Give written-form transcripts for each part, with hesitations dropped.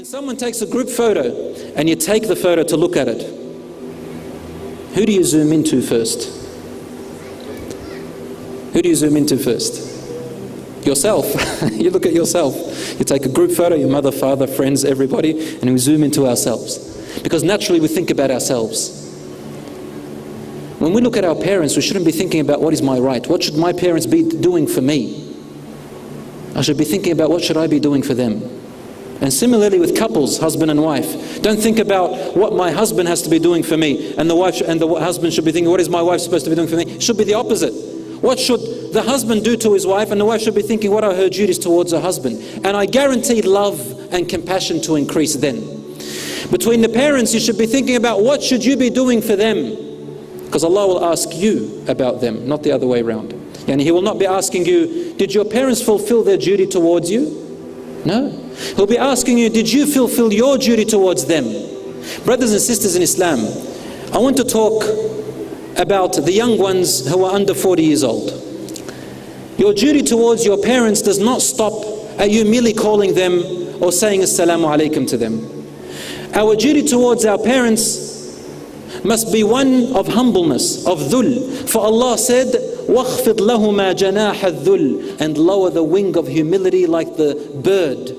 When someone takes a group photo and you take the photo to look at it, who do you zoom into first? Who do you zoom into first? Yourself. You look at yourself. You take a group photo, your mother, father, friends, everybody, and we zoom into ourselves. Because naturally we think about ourselves. When we look at our parents, we shouldn't be thinking about what is my right? What should my parents be doing for me? I should be thinking about what should I be doing for them. And similarly with couples, husband and wife. Don't think about what my husband has to be doing for me, and the husband should be thinking, what is my wife supposed to be doing for me? It should be the opposite. What should the husband do to his wife, and the wife should be thinking, what are her duties towards her husband? And I guarantee love and compassion to increase then. Between the parents, you should be thinking about what should you be doing for them? Because Allah will ask you about them, not the other way around. And He will not be asking you, did your parents fulfill their duty towards you? No. He'll be asking you, did you fulfill your duty towards them? Brothers and sisters in Islam, I want to talk about the young ones who are under 40 years old. Your duty towards your parents does not stop at you merely calling them or saying Assalamu alaikum to them. Our duty towards our parents must be one of humbleness, of dhul. For Allah said, وَاخْفِضْ لَهُمَا جَنَاحَ الذُّلِّ, and lower the wing of humility like the bird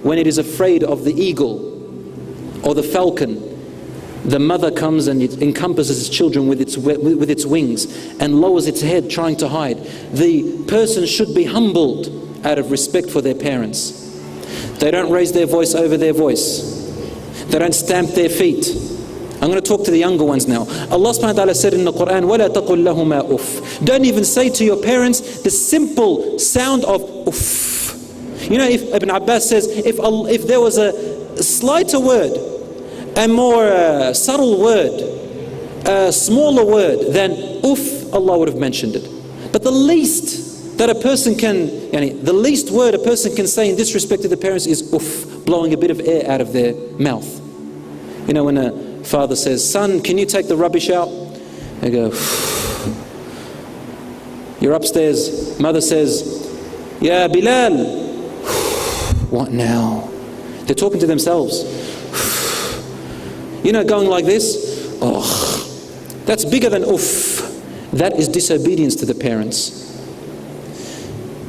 when it is afraid of the eagle or the falcon. The mother comes and it encompasses its children with its wings and lowers its head trying to hide. The person should be humbled out of respect for their parents. They don't raise their voice over their voice. They don't stamp their feet. I'm going to talk to the younger ones now. Allah subhanahu wa ta'ala said in the Quran, وَلَا تَقُلْ لَهُمَا أُفٍّ. Don't even say to your parents the simple sound of uff. You know, if Ibn Abbas says, if there was a slighter word, a more subtle word, a smaller word than uff, Allah would have mentioned it. But the least that a person can, the least word a person can say in disrespect to the parents is uff, blowing a bit of air out of their mouth. You know, when a father says, son, can you take the rubbish out? They go, you're upstairs. Mother says, Ya Bilal. What now? They're talking to themselves. You know, going like this, oh, that's bigger than uff. That is disobedience to the parents.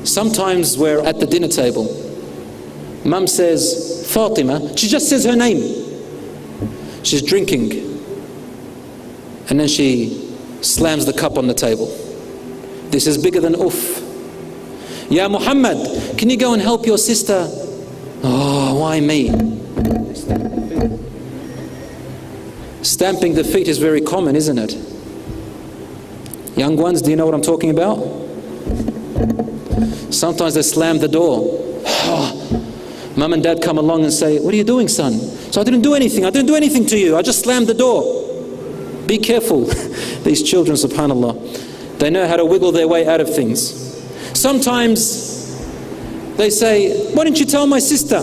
Sometimes we're at the dinner table. Mum says, Fatima, she just says her name. She's drinking. And then she slams the cup on the table. This is bigger than uff. Ya Muhammad, can you go and help your sister? Oh, why me? Stamping the feet is very common, isn't it? Young ones, do you know what I'm talking about? Sometimes they slam the door. Oh, Mum and Dad come along and say, what are you doing, son? So I didn't do anything. I didn't do anything to you. I just slammed the door. Be careful. These children, subhanAllah, they know how to wiggle their way out of things. Sometimes they say, why didn't you tell my sister?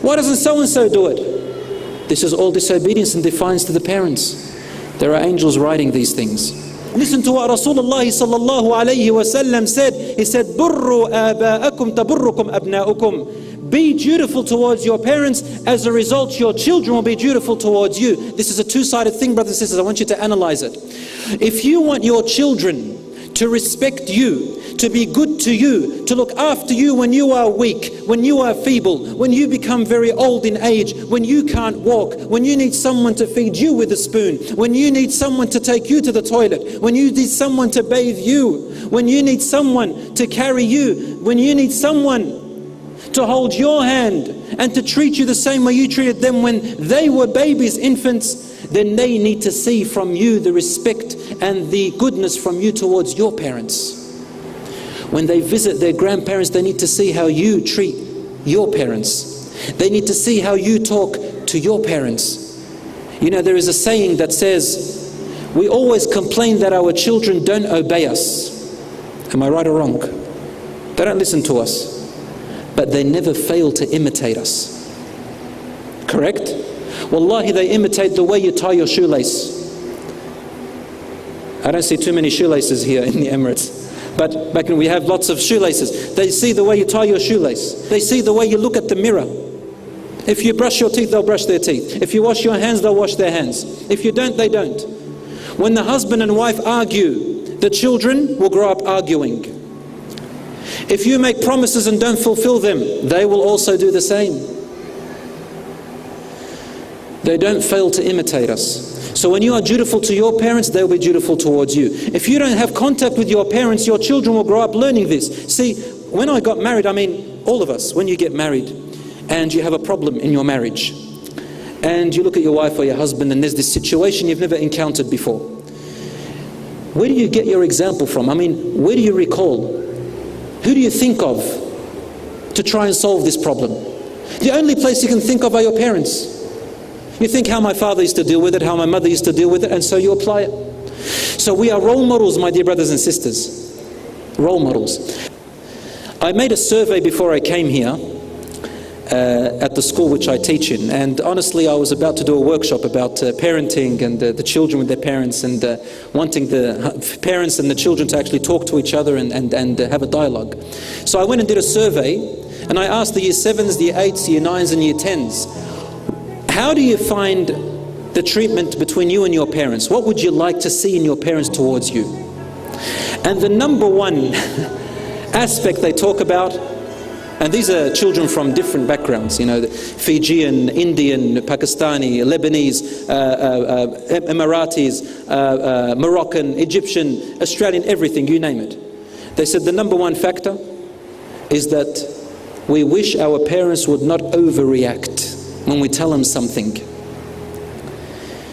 Why doesn't so-and-so do it? This is all disobedience and defiance to the parents. There are angels writing these things. Listen to what Rasulullah sallallahu alayhi wa sallam said. He said, "Burru aba'akum taburrukum abna'ukum." Be dutiful towards your parents. As a result, your children will be dutiful towards you. This is a two-sided thing, brothers and sisters. I want you to analyze it. If you want your children to respect you, to be good to you, to look after you when you are weak, when you are feeble, when you become very old in age, when you can't walk, when you need someone to feed you with a spoon, when you need someone to take you to the toilet, when you need someone to bathe you, when you need someone to carry you, when you need someone to hold your hand and to treat you the same way you treated them when they were babies, infants, then they need to see from you the respect and the goodness from you towards your parents. When they visit their grandparents, they need to see how you treat your parents. They need to see how you talk to your parents. You know, there is a saying that says, we always complain that our children don't obey us. Am I right or wrong? They don't listen to us, but they never fail to imitate us. Correct? Wallahi, they imitate the way you tie your shoelace. I don't see too many shoelaces here in the Emirates. But back when we have lots of shoelaces, they see the way you tie your shoelace. They see the way you look at the mirror. If you brush your teeth, they'll brush their teeth. If you wash your hands, they'll wash their hands. If you don't, they don't. When the husband and wife argue, the children will grow up arguing. If you make promises and don't fulfill them, they will also do the same. They don't fail to imitate us. So when you are dutiful to your parents, they'll be dutiful towards you. If you don't have contact with your parents, your children will grow up learning this. See, when I got married, I mean, all of us, when you get married and you have a problem in your marriage, and you look at your wife or your husband and there's this situation you've never encountered before, where do you get your example from? I mean, where do you recall? Who do you think of to try and solve this problem? The only place you can think of are your parents. You think how my father used to deal with it, how my mother used to deal with it, and so you apply it. So we are role models, my dear brothers and sisters. Role models. I made a survey before I came here at the school which I teach in, and honestly I was about to do a workshop about parenting and the children with their parents, and wanting the parents and the children to actually talk to each other and have a dialogue. So I went and did a survey, and I asked the year 7s, the year 8s, year 9s and year 10s, how do you find the treatment between you and your parents? What would you like to see in your parents towards you? And the number one aspect they talk about, and these are children from different backgrounds, you know, Fijian, Indian, Pakistani, Lebanese, Emiratis, Moroccan, Egyptian, Australian, everything, you name it. They said the number one factor is that we wish our parents would not overreact when we tell them something.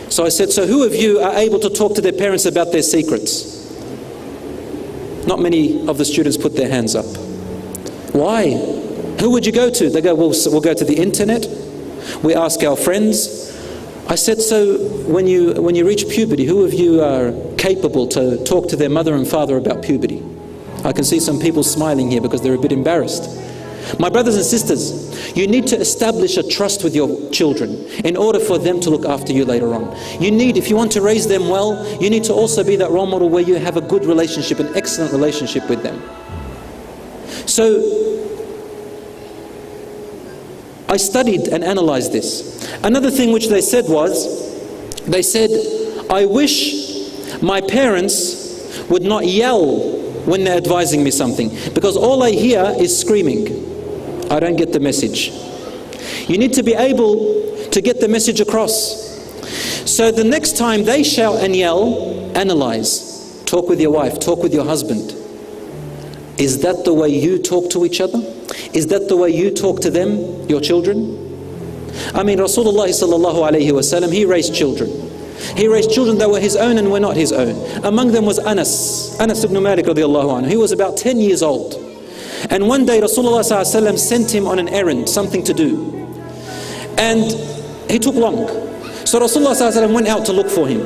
So I said, so who of you are able to talk to their parents about their secrets? Not many of the students put their hands up. Why? Who would you go to? They go, well, we'll go to the internet. We ask our friends. I said, so when you reach puberty, who of you are capable to talk to their mother and father about puberty? I can see some people smiling here because they're a bit embarrassed. My brothers and sisters, you need to establish a trust with your children in order for them to look after you later on. You need, if you want to raise them well, you need to also be that role model where you have a good relationship, an excellent relationship with them. So, I studied and analyzed this. Another thing which they said was, they said, I wish my parents would not yell when they're advising me something, because all I hear is screaming. I don't get the message. You need to be able to get the message across. So the next time they shout and yell, analyze. Talk with your wife, talk with your husband. Is that the way you talk to each other? Is that the way you talk to them, your children? I mean, Rasulullah sallallahu alayhi wasallam, he raised children. He raised children that were his own and were not his own. Among them was Anas ibn Malik radiallahu anhu. He was about 10 years old. And one day Rasulullah sallallahu alayhi wasallam sent him on an errand, something to do. And he took long. So Rasulullah sallallahu alayhi wasallam went out to look for him.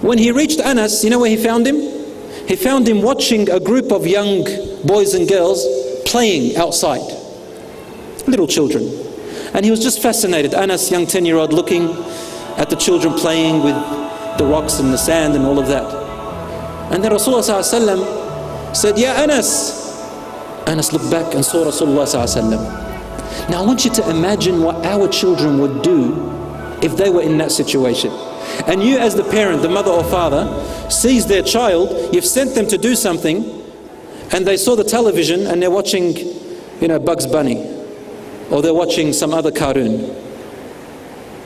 When he reached Anas, you know where he found him? He found him watching a group of young boys and girls playing outside. Little children. And he was just fascinated. Anas, young 10-year-old, looking at the children playing with the rocks and the sand and all of that. And then Rasulullah sallallahu alaihi wasallam said, Ya Anas. Anas looked back and saw Rasulullah sallallahu alaihi wasallam. Now I want you to imagine what our children would do if they were in that situation. And you as the parent, the mother or father, sees their child, you've sent them to do something, and they saw the television and they're watching, you know, Bugs Bunny, or they're watching some other cartoon.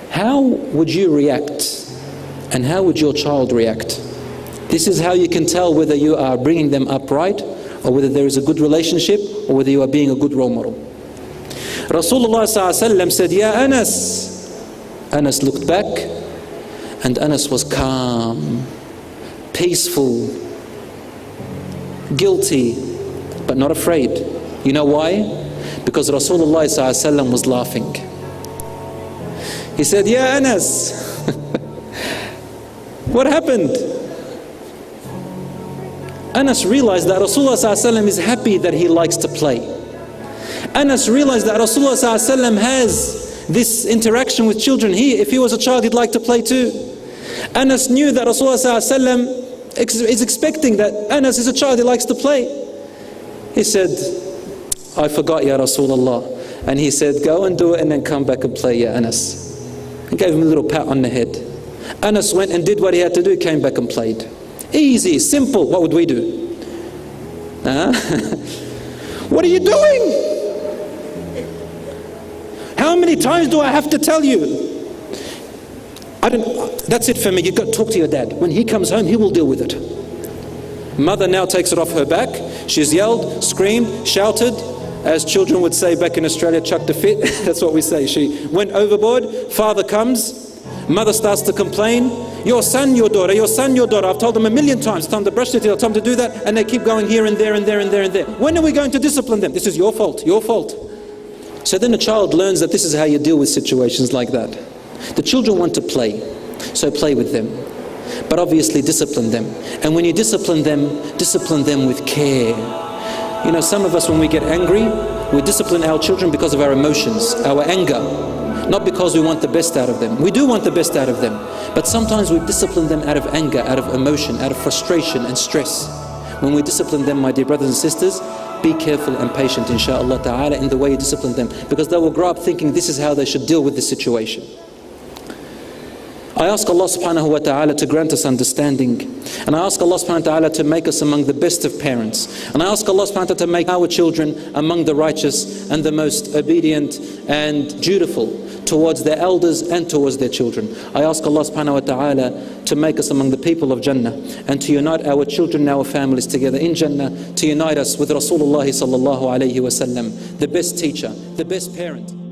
How would you react? And how would your child react? This is how you can tell whether you are bringing them up right, or whether there is a good relationship, or whether you are being a good role model. Rasulullah ﷺ said, Ya Anas. Anas looked back, and Anas was calm, peaceful, guilty, but not afraid. You know why? Because Rasulullah ﷺ was laughing. He said, Ya Anas, what happened? Anas realized that Rasulullah ﷺ is happy that he likes to play. Anas realized that Rasulullah ﷺ has this interaction with children. If he was a child, he'd like to play too. Anas knew that Rasulullah ﷺ is expecting that Anas is a child, he likes to play. He said, I forgot, Ya Rasulullah. And he said, go and do it and then come back and play, ya Anas. And gave him a little pat on the head. Anas went and did what he had to do, came back and played. Easy, simple. What would we do? What are you doing? How many times do I have to tell you? That's it for me. You've got to talk to your dad. When he comes home, he will deal with it. Mother now takes it off her back. She's yelled, screamed, shouted. As children would say back in Australia, chucked a fit. That's what we say. She went overboard. Father comes. Mother starts to complain. Your son, your daughter, your son, your daughter. I've told them a million times. It's time to brush their teeth. It's time to do that. And they keep going here and there and there and there and there. When are we going to discipline them? This is your fault. Your fault. So then a child learns that this is how you deal with situations like that. The children want to play. So play with them. But obviously discipline them. And when you discipline them with care. You know, some of us, when we get angry, we discipline our children because of our emotions, our anger, not because we want the best out of them. We do want the best out of them, but sometimes we discipline them out of anger, out of emotion, out of frustration and stress. When we discipline them, my dear brothers and sisters, be careful and patient, inshaAllah ta'ala, in the way you discipline them, because they will grow up thinking this is how they should deal with this situation. I ask Allah subhanahu wa ta'ala to grant us understanding. And I ask Allah subhanahu wa ta'ala to make us among the best of parents. And I ask Allah subhanahu wa ta'ala to make our children among the righteous and the most obedient and dutiful towards their elders and towards their children. I ask Allah subhanahu wa ta'ala to make us among the people of Jannah and to unite our children and our families together in Jannah, to unite us with Rasulullah sallallahu alayhi wa sallam, the best teacher, the best parent.